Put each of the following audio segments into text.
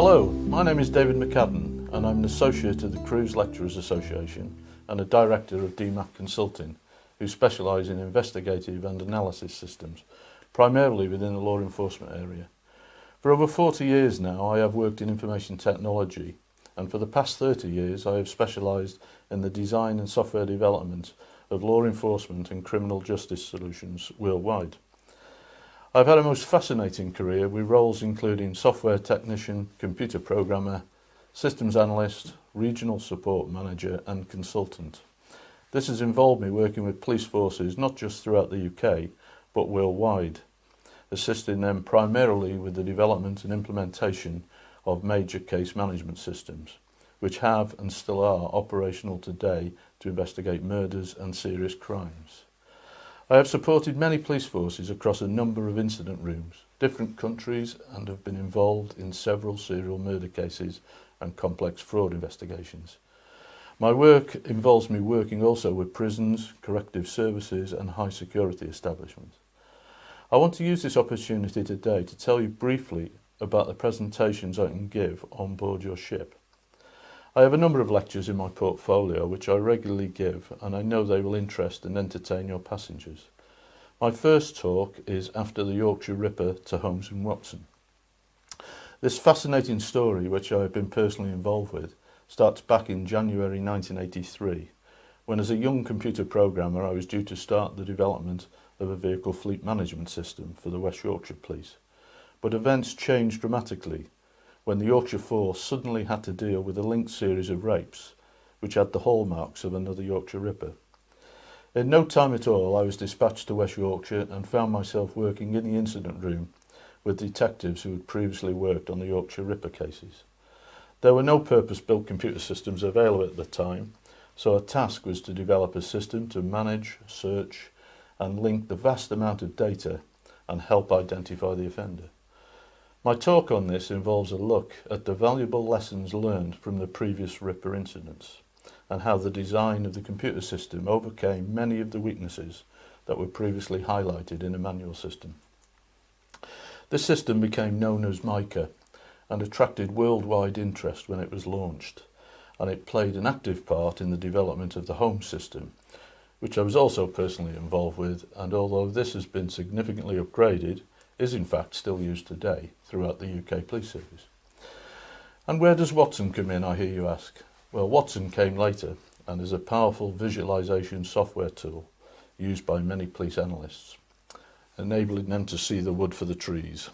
Hello, my name is David McCaddon and I'm an Associate of the Cruise Lecturers Association and a Director of DMAC Consulting, who specialise in investigative and analysis systems, primarily within the law enforcement area. For over 40 years now I have worked in information technology, and for the past 30 years I have specialised in the design and software development of law enforcement and criminal justice solutions worldwide. I've had a most fascinating career with roles including software technician, computer programmer, systems analyst, regional support manager and consultant. This has involved me working with police forces not just throughout the UK but worldwide, assisting them primarily with the development and implementation of major case management systems, which have and still are operational today to investigate murders and serious crimes. I have supported many police forces across a number of incident rooms, different countries, and have been involved in several serial murder cases and complex fraud investigations. My work involves me working also with prisons, corrective services and high security establishments. I want to use this opportunity today to tell you briefly about the presentations I can give on board your ship. I have a number of lectures in my portfolio which I regularly give, and I know they will interest and entertain your passengers. My first talk is After the Yorkshire Ripper to Holmes and Watson. This fascinating story, which I have been personally involved with, starts back in January 1983, when as a young computer programmer I was due to start the development of a vehicle fleet management system for the West Yorkshire Police. But events changed dramatically when the Yorkshire Force suddenly had to deal with a linked series of rapes, which had the hallmarks of another Yorkshire Ripper. In no time at all I was dispatched to West Yorkshire and found myself working in the incident room with detectives who had previously worked on the Yorkshire Ripper cases. There were no purpose-built computer systems available at the time, so our task was to develop a system to manage, search and link the vast amount of data and help identify the offender. My talk on this involves a look at the valuable lessons learned from the previous Ripper incidents and how the design of the computer system overcame many of the weaknesses that were previously highlighted in a manual system. This system became known as MICA and attracted worldwide interest when it was launched, and it played an active part in the development of the Holmes system, which I was also personally involved with, and although this has been significantly upgraded, is in fact still used today throughout the UK Police Service. And where does Watson come in, I hear you ask? Well, Watson came later and is a powerful visualization software tool used by many police analysts, enabling them to see the wood for the trees.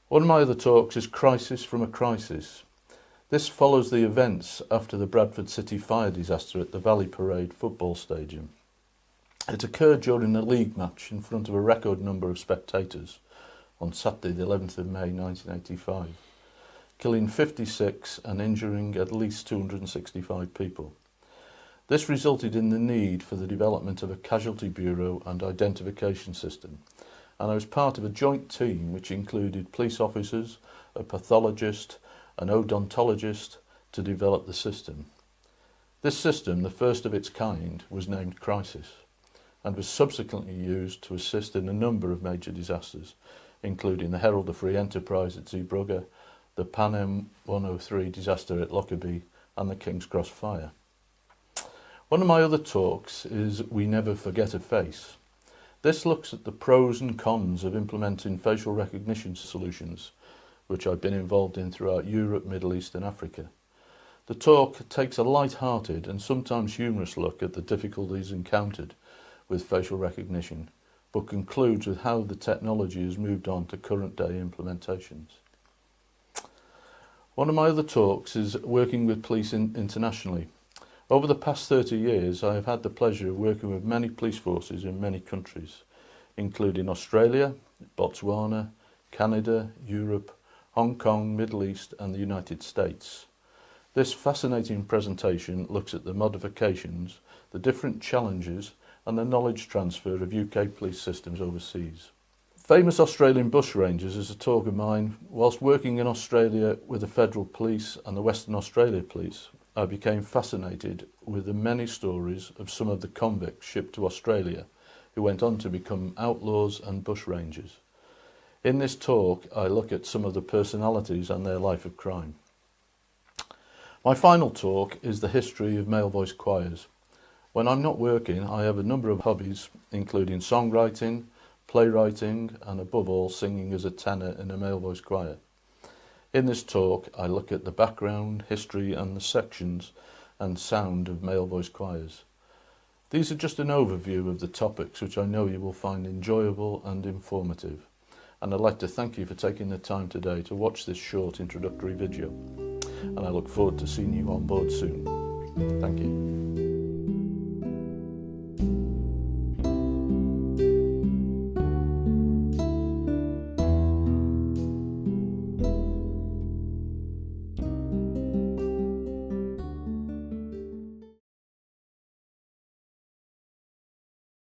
One of my other talks is Crisis from a Crisis. This follows the events after the Bradford City fire disaster at the Valley Parade football stadium. It occurred during a league match in front of a record number of spectators on Saturday the 11th of May 1985, killing 56 and injuring at least 265 people. This resulted in the need for the development of a casualty bureau and identification system, and I was part of a joint team which included police officers, a pathologist, an odontologist to develop the system. This system, the first of its kind, was named Crisis, and was subsequently used to assist in a number of major disasters, including the Herald of Free Enterprise at Zeebrugge, the Pan Am 103 disaster at Lockerbie, and the King's Cross fire. One of my other talks is We Never Forget a Face. This looks at the pros and cons of implementing facial recognition solutions, which I've been involved in throughout Europe, Middle East and Africa. The talk takes a light-hearted and sometimes humorous look at the difficulties encountered with facial recognition, but concludes with how the technology has moved on to current day implementations. One of my other talks is Working with Police internationally. Over the past 30 years I have had the pleasure of working with many police forces in many countries, including Australia, Botswana, Canada, Europe, Hong Kong, Middle East and the United States. This fascinating presentation looks at the modifications, the different challenges and the knowledge transfer of UK police systems overseas. Famous Australian bushrangers is a talk of mine. Whilst working in Australia with the Federal Police and the Western Australia Police, I became fascinated with the many stories of some of the convicts shipped to Australia who went on to become outlaws and bushrangers. In this talk, I look at some of the personalities and their life of crime. My final talk is the history of male voice choirs. When I'm not working, I have a number of hobbies, including songwriting, playwriting, and above all, singing as a tenor in a male voice choir. In this talk, I look at the background, history, and the sections and sound of male voice choirs. These are just an overview of the topics which I know you will find enjoyable and informative. And I'd like to thank you for taking the time today to watch this short introductory video. And I look forward to seeing you on board soon. Thank you.